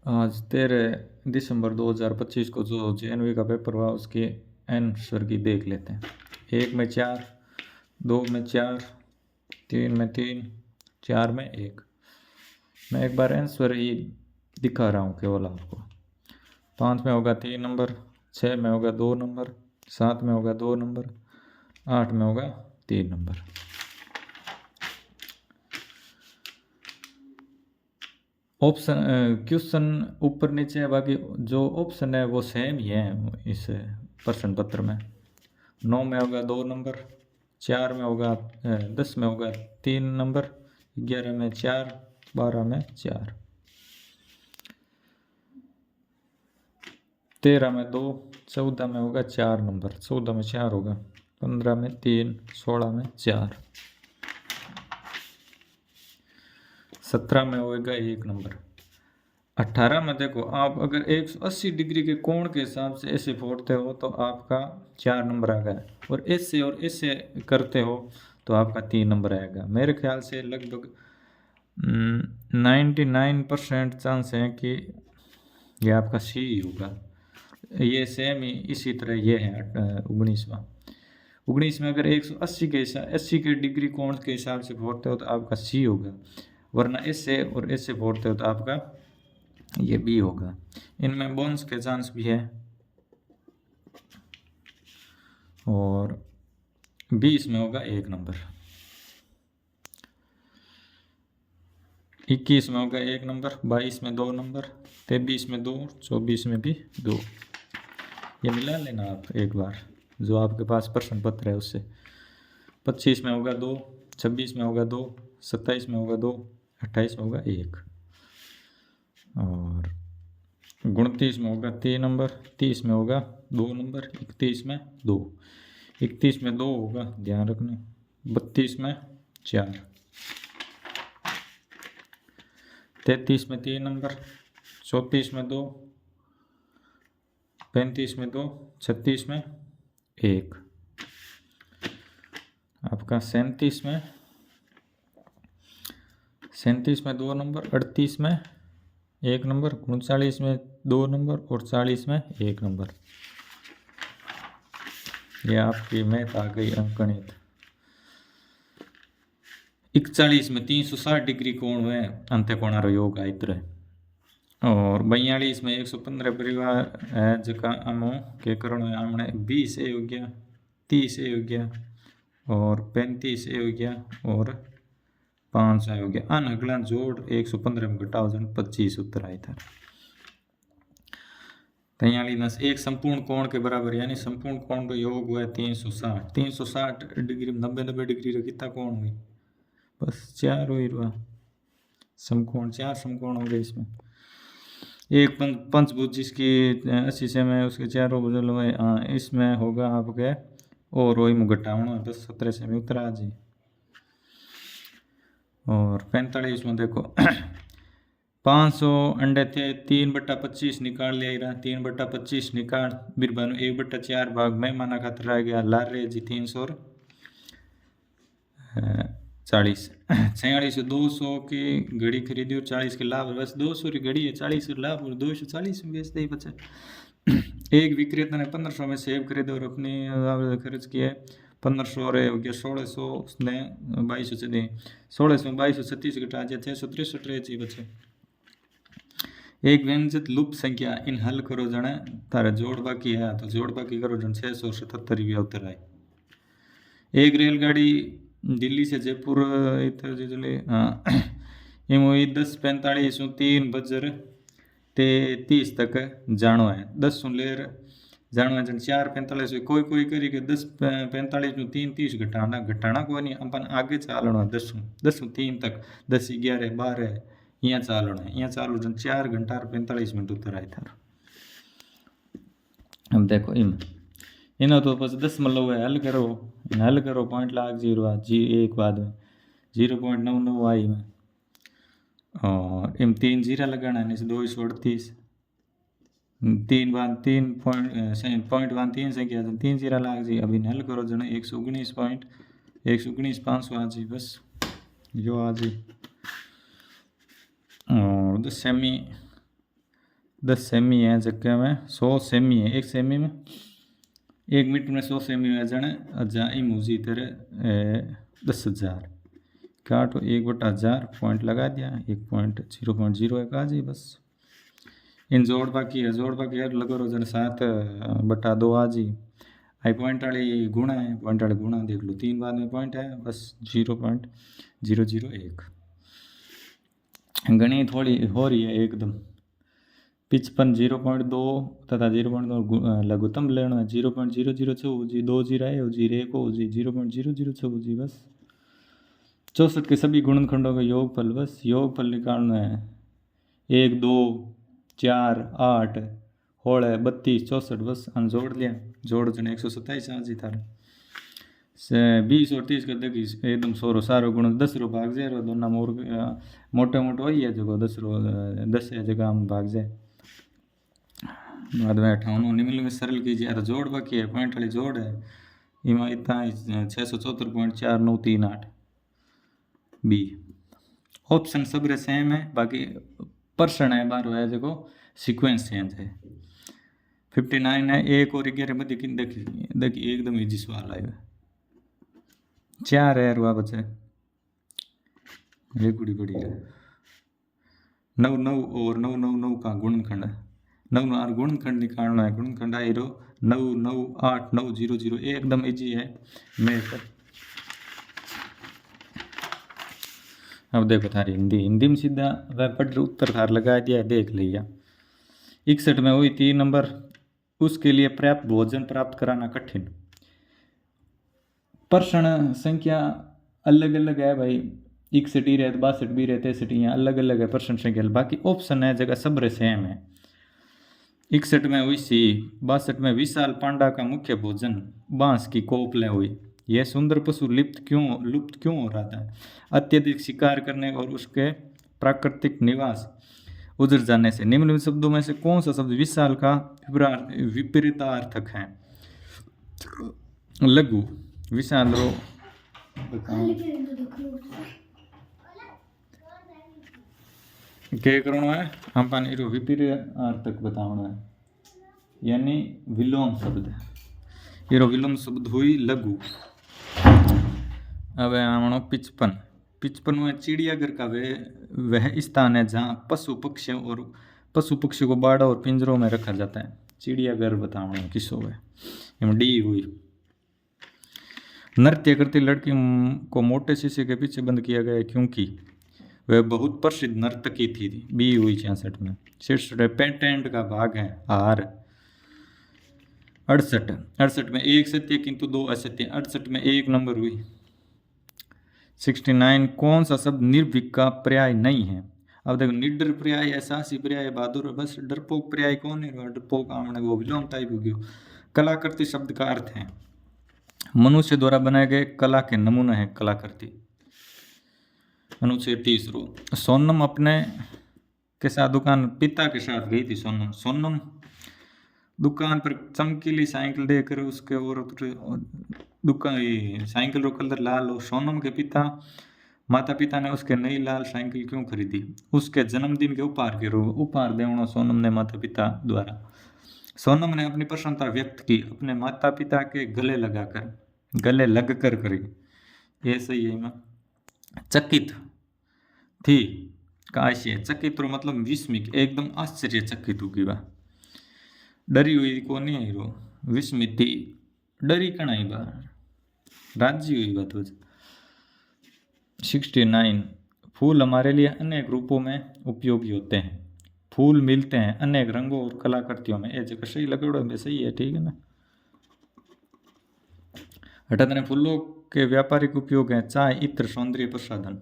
आज 13 दिसंबर 2025 को जो जेएनवी का पेपर हुआ उसके आंसर की देख लेते हैं। 1 में 4, 2 में 4, 3 में 3, 4 में 1। मैं एक बार आंसर ही दिखा रहा हूँ केवल आपको। 5 में होगा 3 नंबर, 6 में होगा 2 नंबर, 7 में होगा 2 नंबर, 8 में होगा 3 नंबर। ऑप्शन क्वेश्चन ऊपर नीचे है, बाकी जो ऑप्शन है वो सेम ही है इस प्रश्न पत्र में। 9 में होगा 2 नंबर, 4 में होगा 10 में होगा 3 नंबर, 11 में 4, 12 में 4, 13 में 2, 14 में होगा 4 नंबर, 14 में 4 होगा, 15 में 3, 16 में 4, 17 में होगा 1 नंबर। 18 में देखो, आप अगर 180 डिग्री के कोण के हिसाब से ऐसे फोड़ते हो तो आपका 4 नंबर आ गया, और ऐसे करते हो तो आपका 3 नंबर आएगा। मेरे ख्याल से लगभग 99% चांस है कि ये आपका सी ही होगा। ये सेम ही इसी तरह ये है 19वां में अगर 180 के डिग्री कोण के हिसाब से फोड़ते हो तो आपका सी होगा, वरना ऐसे और ऐसे फोड़ते हो तो आपका ये बी होगा। इनमें बोन्स के चांस भी है। और 20 में होगा 1 नंबर, 21 में होगा 1 नंबर, 22 में 2 नंबर, 23 में 2, 24 में भी 2। ये मिला लेना आप एक बार जो आपके पास प्रश्न पत्र है उससे। 25 में होगा 2, 26 में होगा 2, 27 में होगा 2, 28 में होगा 1, और 29 में होगा 3 नंबर, 30 में होगा 2 नंबर, 31 में 2, 31 में 2 होगा, ध्यान रखना। 32 में 4, 33 में 3 नंबर, 34 में 2, 35 में 2, 36 में 1, आपका 37 में 2 नंबर, 38 में 1 नंबर, 39 में 2 नंबर और 40 में 1 नंबर। ये आपकी मैथ आ गई अंकगणित। 41 में 360 डिग्री कोण हुए अंत्यकोणारो योग आयत्र। और 42 में 115 परिवार है जका आमो के करण आमने 20 ए हो गया, 30 ए हो गया और 35 ए हो गया और 5 ए हो गया। अन अगला जोड़ 115 में घटाओ जन 25 उत्तर आए था। 43 एक संपूर्ण कोण के बराबर, यानी संपूर्ण कोण का योग हुआ है 360। 360 डिग्री में 90 डिग्री रो कितना कोण हुई? बस 4 हुई रुआ समकोण, 4 समकोण हो गए इसमें। एक पंचभुज जिसकी 80 सेम है उसके चारों भुजल हुए, इसमें होगा आपके और वही में घटावना 10 17 सेमी उतरा जी। और 45 में देखो 500 अंडे थे, 3/25 निकाल लिया। 3/25 निकाल बिरबानु 1/4 भाग में माना खातर रह गया लार रे जी 340। 46 200 की घड़ी खरीदी और 40 के लाभ, बस 200 की घड़ी है, 40 लाभ और 240 में बेचते ही बचे। एक विक्रेता ने 1500 में सेब खरीदे और अपनी खर्च किए 1500 और 1600 उसने 2200 दी। 1600 में 2236 घटा दिया 663 रहे जी बचे। एक व्यंजित लुप्त संख्या इन हल करो जने तारे जोड़ बाकी है तो जोड़ बाकी करो जन 677 भी उत्तर आए। एक रेलगाड़ी दिल्ली से जयपुर इधर जिले इमो 10:45 3 बजर 30 तक जानो है। 10 लेर जानो है जन 4:45 कोई करी के 10:45 में 3:30 घटाना कोई नहीं, अपन आगे चालना है 10 3 तक 10 11 12 यहाँ चालना है, यहाँ चालू जन 4 घंटा 45 मिनट उत्तर आए था। अब देखो इन्हों तो बस 10 हल करो पॉइंट लाग 0 जी एक बाद में 0.99 आई में, और इन 3 जीरा लगाना है 238 3 बार 3.3 से क्या 3 जीरा लाग जी। अभी हल करो जन 119.500 आ जी, बस जो आ जी। और 10 सेमी 10 सेमी है जगह में 100 सेमी है, 1 सेमी में 1 मीटर में 100 सेमी है जने अजा ई मूजी तेरे 10,000 काटो 1/1000 पॉइंट लगा दिया 1.001 आ जी बस। इन जोड़ बाकी है लगो रो जन 7/2 आ जी। आई पॉइंट वाली गुणा है, पॉइंट वाले गुणा देख लो 3 बाद में पॉइंट है बस 0.001। गणी थोड़ी हो रही है एकदम 55 0.2 तथा 0.2 लघुत्तम लेना है 0.006 जी 2 जीरो है जी 1 हो जी 0.006 जी बस। 64 के सभी गुणनखंडों का योगफल बस योगफल निकालना है 1 2 4 8 होल है 32 64 बस हम जोड़ लिया जोड़ जने 127 आ जी थारे से 20 और 30 कर देखी एकदम सोरो सारो गुण 10 रो भाग जाए रो दोनों मोर मोटे मोटे वही है जो 10 रो 10 है जगह हम भाग जाए बाद में 58 निम्न में सरल कीजिए अरे जोड़ बाकी है पॉइंट वाली जोड़ है इमा इतना 674.4938 बी ऑप्शन सब रे सेम है बाकी पर्सन है बार है जो सीक्वेंस चेंज है 59 है 1 और 11 में देखिए एकदम इजी सवाल आएगा 4 है रुआ बचे ये कुड़ी बड़ी है 9 9 और 9 9 9 का गुणनखंड 9 9 गुणनखंड निकालना है गुणनखंड आई रो 9 9 8 9 0 0 एकदम इजी है मैथ। अब देखो थारी हिंदी में सीधा वह पढ़ उत्तर थार लगा दिया देख लिया 61 में हुई 3 नंबर उसके लिए पर्याप्त भोजन प्राप्त कराना कठिन। प्रश्न संख्या अलग अलग है भाई 61 ही रहे 62 भी रहते 63 यहाँ अलग अलग है प्रश्न संख्या बाकी ऑप्शन है जगह सब रे सेम है। 61 में हुई सी 62 में विशाल पांडा का मुख्य भोजन बांस की कोपले हुई यह सुंदर पशु लुप्त क्यों हो रहा था अत्यधिक शिकार करने और उसके प्राकृतिक निवास उजड़ जाने से। निम्न शब्दों में से कौन सा शब्द विशाल का विपरीतार्थक है। लघु विशाल रो क्या करना है अपन इरो विपरीतार्थक बताना है यानी विलोम शब्द इरो विलोम शब्द हुई लघु। अब आमणो 55 में चिड़ियाघर का वह स्थान है जहाँ पशु पक्षियों को बाड़ा और पिंजरों में रखा जाता है। चिड़ियाघर बताओ किसो है डी हुई। नृत्य करती लड़की को मोटे शीशे के पीछे बंद किया गया क्योंकि वह बहुत प्रसिद्ध नर्तकी थी बी हुई 66 में। 66 पेटेंट का भाग है आर। 68 में एक सत्य किंतु 2 असत्य 68 में 1 नंबर हुई। 69 कौन सा शब्द निर्भीक का पर्याय नहीं है। अब देखो निडर पर्याय है साहसी पर्याय बहादुर बस डरपोक पर्याय कौन है डरपोक आमने वो विलोम टाइप हो गयो। कलाकृति शब्द का अर्थ है मनुष्य द्वारा बनाए गए कला के नमूने हैं कलाकृति। अनुच्छेद 30 सोनम अपने के साथ दुकान पिता के साथ गई थी। सोनम दुकान पर चमकीली साइकिल देकर उसके और दुकान साइकिल रो कलर लाल हो। सोनम के माता पिता ने उसके नई लाल साइकिल क्यों खरीदी उसके जन्मदिन के उपहार देवना सोनम ने माता पिता द्वारा। सोनम ने अपनी प्रसन्नता व्यक्त की अपने माता पिता के गले लगकर करी ये सही है। चकित थी काश्य चकित मतलब विस्मित एकदम आश्चर्यचकित होगी वह। डरी हुई को नहीं आई रो विस्मित थी डरी कणाई बार राज्य हुई बात। 69 फूल हमारे लिए अनेक रूपों में उपयोगी होते हैं। फूल मिलते हैं अनेक रंगों और कलाकृतियों में। ये जगह सही लगेड़ो में सही है ठीक है ना। 78 फूलों के व्यापारिक उपयोग हैं चाय इत्र सौंदर्य प्रसाधन।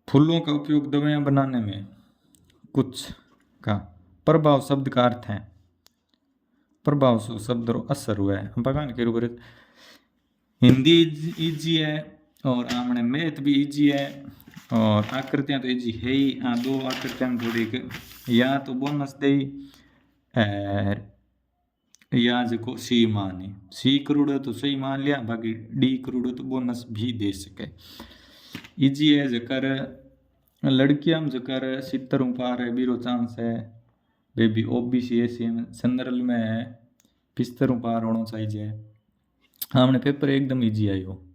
फूलों का उपयोग दवाएं बनाने में कुछ का प्रभाव शब्द का अर्थ है प्रभाव शब्द असर हुआ है भगवान के रूप में। हिंदी इजी है और आमने मैथ भी इजी है और आकृतियां तो इजी है ही। दो आकृतियां थोड़ी या तो बोनस दे या जो सी मानी सी करोड़ तो सही मान लिया बाकी डी करोड़ तो बोनस भी दे सके। इजी है जकर लड़कियां में जकर 70 पार है बीरो चांस है। बेबी ओबीसी एसी में जनरल में 75 पार होना चाहिए। हाँ, हमने पेपर एकदम इजी आयो।